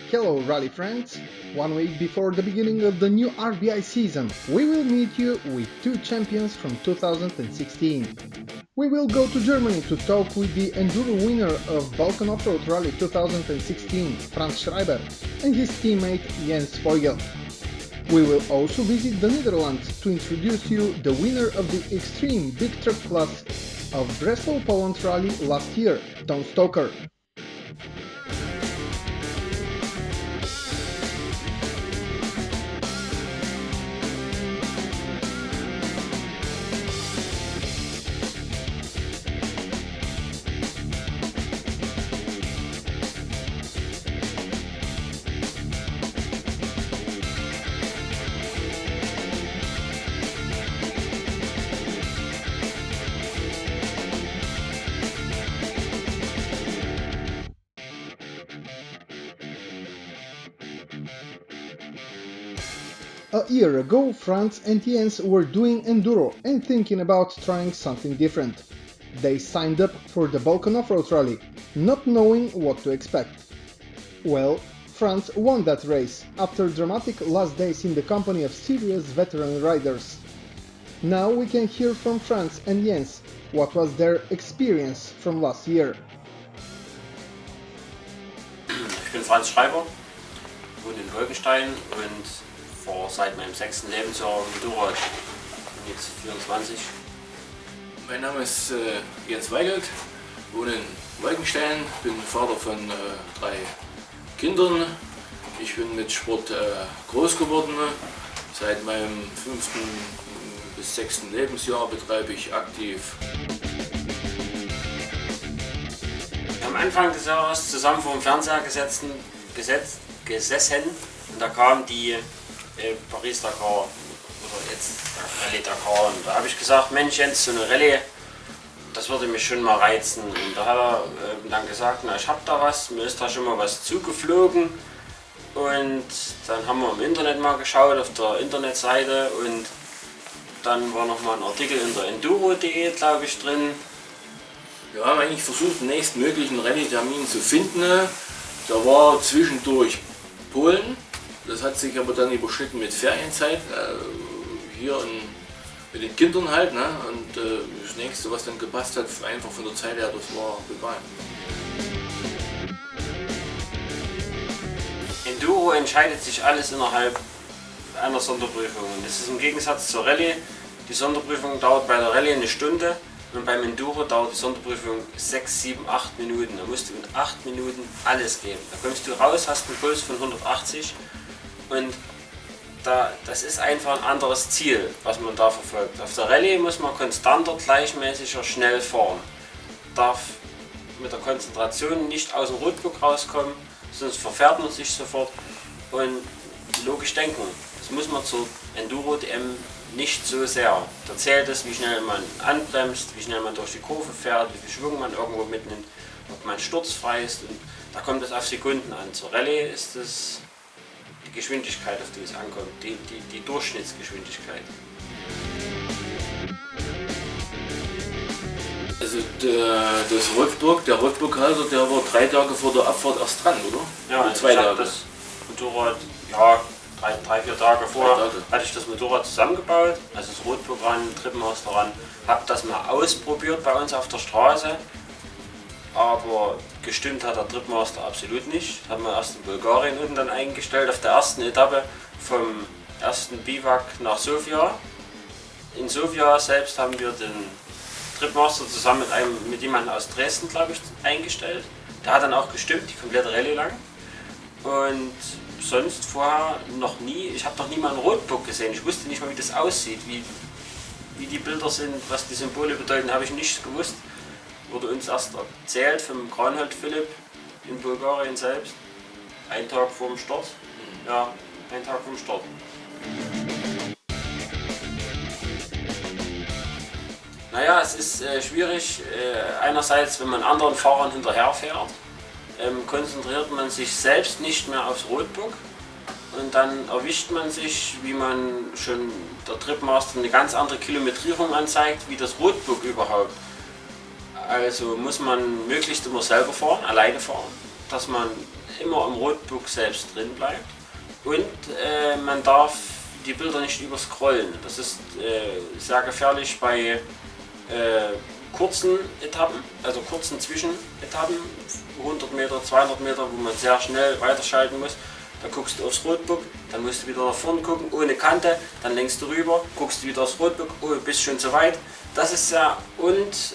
Hello rally friends! 1 week before the beginning of the new RBI season, we will meet you with two champions from 2016. We will go to Germany to talk with the enduro winner of Balkan Offroad Rallye 2016, Franz Schreiber, and his teammate Jens Weigelt. We will also visit the Netherlands to introduce you the winner of the extreme big truck class of Breslau Poland Rallye last year, Stoker. A year ago, Franz and Jens were doing enduro and thinking about trying something different. They signed up for the Balkan Offroad Rallye, not knowing what to expect. Well, Franz won that race after dramatic last days in the company of serious veteran riders. Now we can hear from Franz and Jens what was their experience from last year. Ich bin Franz Schreiber, wohne in Wolkenstein und fahre seit meinem 6. Lebensjahr Motorrad, bin jetzt 24. Mein Name ist Jens Weigelt, wohne in Wolkenstein, bin Vater von 3 Kindern. Ich bin mit Sport groß geworden. Seit meinem 5. bis 6. Lebensjahr betreibe ich aktiv. Am Anfang des Jahres zusammen vor dem Fernseher gesessen und da kam die Paris-Dakar oder jetzt Rallye-Dakar und da habe ich gesagt, Mensch Jens, so eine Rallye, das würde mich schon mal reizen. Und da hat er dann gesagt, na ich habe da was, mir ist da schon mal was zugeflogen und dann haben wir im Internet mal geschaut auf der Internetseite und dann war noch mal ein Artikel in der enduro.de, glaube ich, drin. Wir haben eigentlich versucht, den nächstmöglichen Rallye-Termin zu finden. Da war zwischendurch Polen. Das hat sich aber dann überschnitten mit Ferienzeit, hier mit den Kindern halt. Ne? Und das nächste, was dann gepasst hat, einfach von der Zeit her, das war Balkan. Enduro entscheidet sich alles innerhalb einer Sonderprüfung. Das ist im Gegensatz zur Rallye. Die Sonderprüfung dauert bei der Rallye eine Stunde und beim Enduro dauert die Sonderprüfung 6, 7, 8 Minuten. Da musst du in 8 Minuten alles geben. Da kommst du raus, hast einen Puls von 180. Und das ist einfach ein anderes Ziel, was man da verfolgt. Auf der Rallye muss man konstanter, gleichmäßiger, schnell fahren. Darf mit der Konzentration nicht aus dem Rotbuch rauskommen, sonst verfährt man sich sofort. Und logisch denken, das muss man zur Enduro-DM nicht so sehr. Da zählt es, wie schnell man anbremst, wie schnell man durch die Kurve fährt, wie viel Schwung man irgendwo mitnimmt, ob man sturzfrei ist. Und da kommt es auf Sekunden an. Zur Rallye ist es die Geschwindigkeit, auf die es ankommt, die Durchschnittsgeschwindigkeit. Also der Rotburghalter, der war 3 Tage vor der Abfahrt erst dran, oder? Ja, oder 2 Tage. Das Motorrad, ja, 3, 4 Tage vorher hatte ich das Motorrad zusammengebaut, also das Rotburg ran, Trippenmaster ran, habe das mal ausprobiert bei uns auf der Straße. Aber gestimmt hat der Tripmaster absolut nicht. Haben wir erst in Bulgarien unten dann eingestellt, auf der ersten Etappe vom ersten Biwak nach Sofia. In Sofia selbst haben wir den Tripmaster zusammen mit jemandem aus Dresden, glaube ich, eingestellt. Der hat dann auch gestimmt, die komplette Rallye lang. Und sonst vorher noch nie, ich habe noch nie mal einen Rotbook gesehen. Ich wusste nicht mal, wie das aussieht, wie die Bilder sind, was die Symbole bedeuten, habe ich nicht gewusst. Wurde uns erst erzählt vom Kranhold Philipp in Bulgarien selbst, einen Tag vor dem Start. Ja, einen Tag vor dem Start. Naja, es ist schwierig. Einerseits, wenn man anderen Fahrern hinterherfährt, konzentriert man sich selbst nicht mehr aufs Rotbook und dann erwischt man sich, wie man schon der Tripmaster eine ganz andere Kilometrierung anzeigt, wie das Rotbook überhaupt. Also muss man möglichst immer selber fahren, alleine fahren, dass man immer im Roadbook selbst drin bleibt und man darf die Bilder nicht überscrollen. Das ist sehr gefährlich bei kurzen Etappen, also kurzen Zwischenetappen, 100 Meter, 200 Meter, wo man sehr schnell weiterschalten muss. Da guckst du aufs Roadbook, dann musst du wieder nach vorne gucken, ohne Kante, dann lenkst du rüber, guckst du wieder aufs Roadbook, oh, bist schon zu weit. Das ist ja, und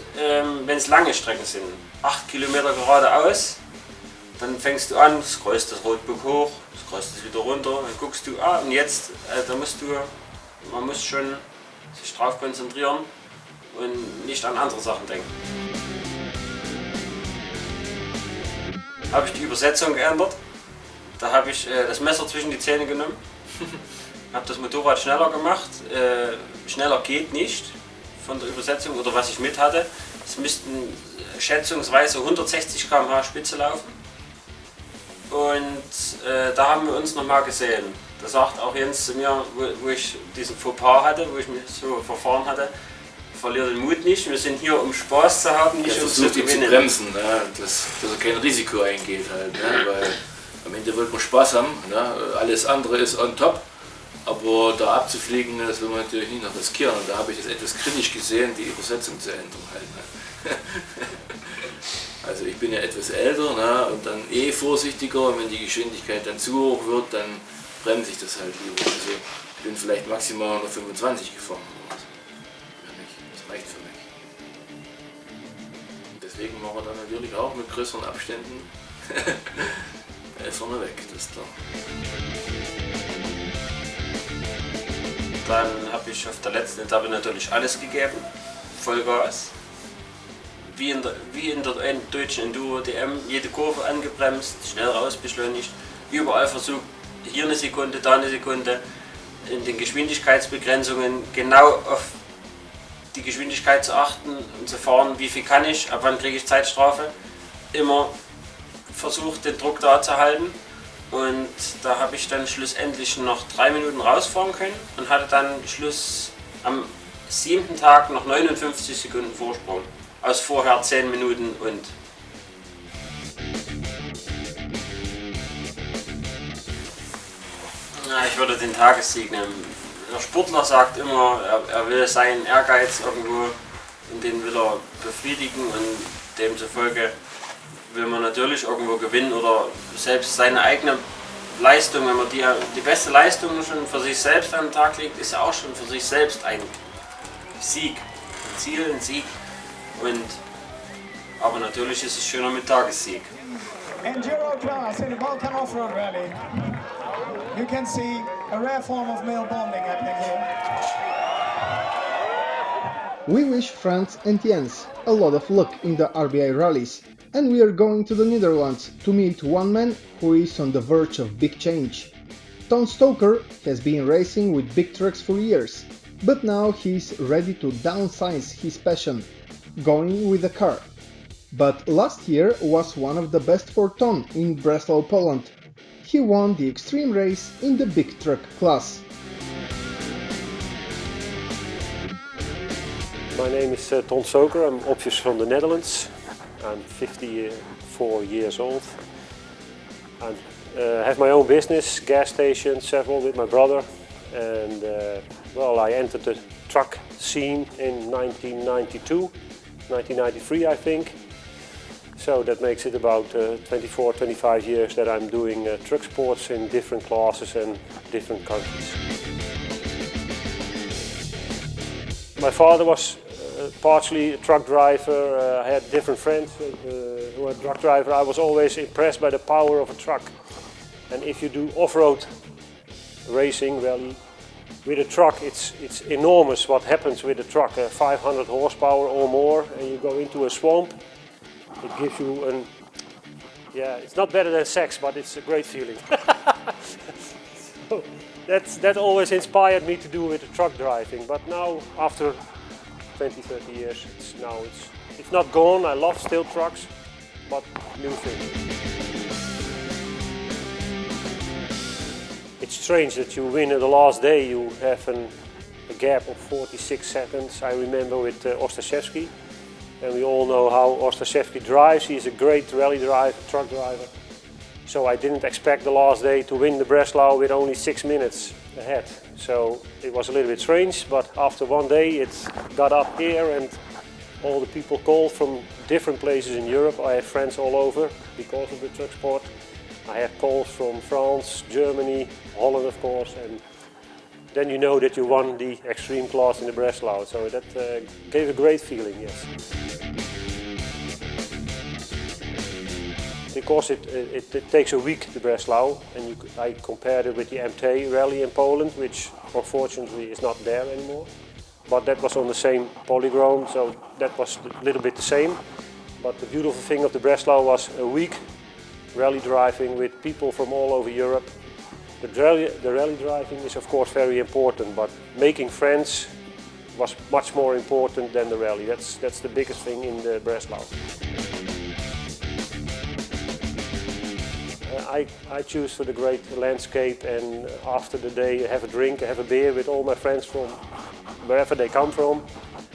wenn es lange Strecken sind, 8 Kilometer geradeaus, dann fängst du an, scrollst das Roadbook hoch, scrollst es wieder runter, dann guckst du, und jetzt, man muss schon sich darauf konzentrieren und nicht an andere Sachen denken. Habe ich die Übersetzung geändert. Da habe ich das Messer zwischen die Zähne genommen, habe das Motorrad schneller gemacht. Schneller geht nicht von der Übersetzung oder was ich mit hatte. Es müssten schätzungsweise 160 km/h Spitze laufen. Und da haben wir uns nochmal gesehen. Da sagt auch Jens zu mir, wo ich diesen Fauxpas hatte, wo ich mich so verfahren hatte, verliere den Mut nicht. Wir sind hier, um Spaß zu haben, nicht um zu gewinnen. Zu bremsen, ne? dass er kein Risiko eingeht halt, ne? Weil am Ende wird man Spaß haben, ne? Alles andere ist on top, aber da abzufliegen, das will man natürlich nicht noch riskieren. Und da habe ich das etwas kritisch gesehen, die Übersetzung zu ändern halt. Ne? Also ich bin ja etwas älter, ne? Und dann vorsichtiger, und wenn die Geschwindigkeit dann zu hoch wird, dann bremse ich das halt lieber. Also ich bin vielleicht maximal 125 gefahren. Das reicht für mich. Und deswegen machen wir dann natürlich auch mit größeren Abständen vorne weg, das ist klar. Dann habe ich auf der letzten Etappe natürlich alles gegeben, Vollgas. Wie in der deutschen Enduro DM, jede Kurve angebremst, schnell raus beschleunigt, überall versucht, hier eine Sekunde, da eine Sekunde, in den Geschwindigkeitsbegrenzungen genau auf die Geschwindigkeit zu achten und zu fahren, wie viel kann ich, ab wann kriege ich Zeitstrafe, immer versucht, den Druck da zu halten, und da habe ich dann schlussendlich noch 3 Minuten rausfahren können und hatte dann Schluss am 7. Tag noch 59 Sekunden Vorsprung aus vorher 10 Minuten und. Ja, ich würde den Tagessieg nehmen. Der Sportler sagt immer, er will seinen Ehrgeiz irgendwo, und den will er befriedigen, und demzufolge will man natürlich irgendwo gewinnen oder selbst seine eigene Leistung, wenn man die beste Leistung schon für sich selbst an den Tag legt, ist ja auch schon für sich selbst ein Sieg, ein Ziel, ein Sieg. Aber natürlich ist es schöner mit Tagessieg. Enduro class in the Balkan Offroad Rallye. You can see a rare form of male bonding happening here. We wish Franz and Jens a lot of luck in the RBI rallies, and we are going to the Netherlands to meet one man who is on the verge of big change. Stoker has been racing with big trucks for years, but now he's ready to downsize his passion, going with a car. But last year was one of the best for Ton in Breslau, Poland. He won the extreme race in the big truck class. My name is Ton Stoker. I'm obviously from the Netherlands. I'm 54 years old and have my own business, gas station, several with my brother. And well, I entered the truck scene in 1992, 1993 I think. So that makes it about 24, 25 years that I'm doing truck sports in different classes and different countries. My father was partially a truck driver. I had different friends who were truck drivers. I was always impressed by the power of a truck. And if you do off-road racing rally with a truck, it's enormous what happens with a truck. 500 horsepower or more, and you go into a swamp. It gives you it's not better than sex, but it's a great feeling. So that always inspired me to do with the truck driving. But now, after 20, 30 years, it's not gone. I love still trucks, but new things. It's strange that you win the last day. You have a gap of 46 seconds. I remember with Ostaszewski. And we all know how Ostaszewski drives. He's a great rally driver, truck driver. So I didn't expect the last day to win the Breslau with only 6 minutes ahead. So it was a little bit strange, but after one day it got up here and all the people called from different places in Europe. I have friends all over because of the truck sport. I had calls from France, Germany, Holland of course, and then you know that you won the extreme class in the Breslau. So that gave a great feeling, yes. Because it takes a week, the Breslau, and I compared it with the MT rally in Poland, which unfortunately is not there anymore. But that was on the same polygon, so that was a little bit the same. But the beautiful thing of the Breslau was a week rally driving with people from all over Europe. The rally driving is of course very important, but making friends was much more important than the rally. That's the biggest thing in the Breslau. I choose for the great landscape, and after the day have a drink, have a beer with all my friends from wherever they come from.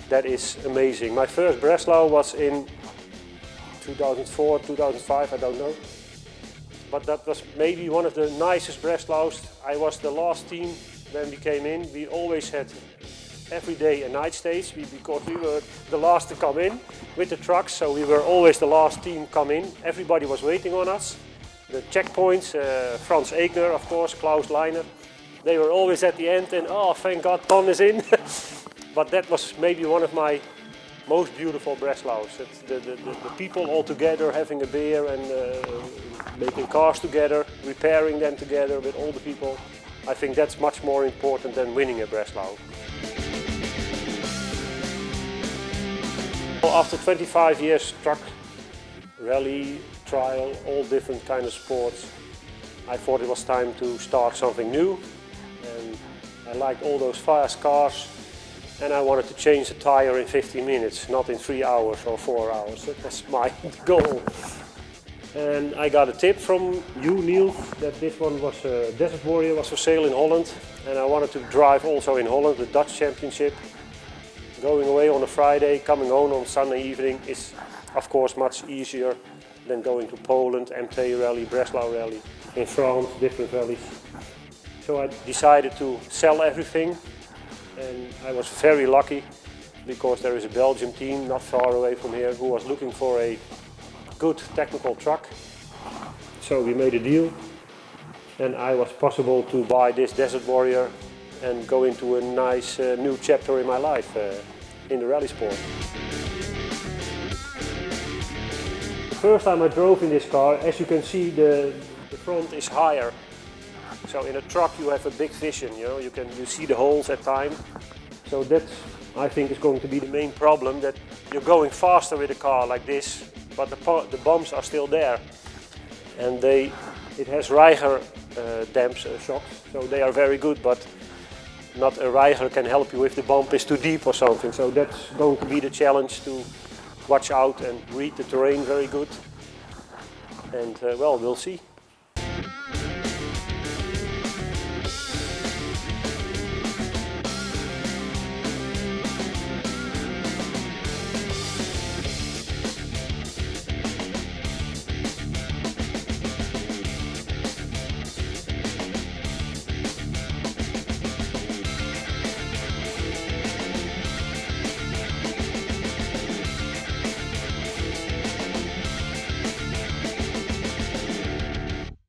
That is amazing. My first Breslau was in 2004, 2005, I don't know. But that was maybe one of the nicest Breslaus. I was the last team when we came in. We always had every day a night stage because we were the last to come in with the trucks. So we were always the last team come in. Everybody was waiting on us. The checkpoints, Franz Schreiber, of course, Klaus Leiner, they were always at the end and oh, thank God, Ton is in. But that was maybe one of my most beautiful Breslaus. The people all together having a beer and making cars together, repairing them together with all the people. I think that's much more important than winning a Breslau. After 25 years truck, rally, trial, all different kind of sports, I thought it was time to start something new. And I liked all those fast cars. And I wanted to change the tire in 15 minutes, not in 3 hours or 4 hours. That was my goal. And I got a tip from you, Neil, that this one was Desert Warrior was for sale in Holland. And I wanted to drive also in Holland, the Dutch Championship. Going away on a Friday, coming home on Sunday evening is of course much easier than going to Poland, MT Rally, Breslau Rally, in France, different rallies. So I decided to sell everything. And I was very lucky because there is a Belgian team not far away from here who was looking for a good technical truck. So we made a deal and I was possible to buy this Desert Warrior and go into a nice new chapter in my life in the rally sport. The first time I drove in this car, as you can see, the front is higher. So in a truck you have a big vision, you see the holes at time. So that I think is going to be the main problem, that you're going faster with a car like this, but the bumps are still there. And it has Reiger shocks, so they are very good, but not a Reiger can help you if the bump is too deep or something. So that's going to be the challenge, to watch out and read the terrain very good. And well, we'll see.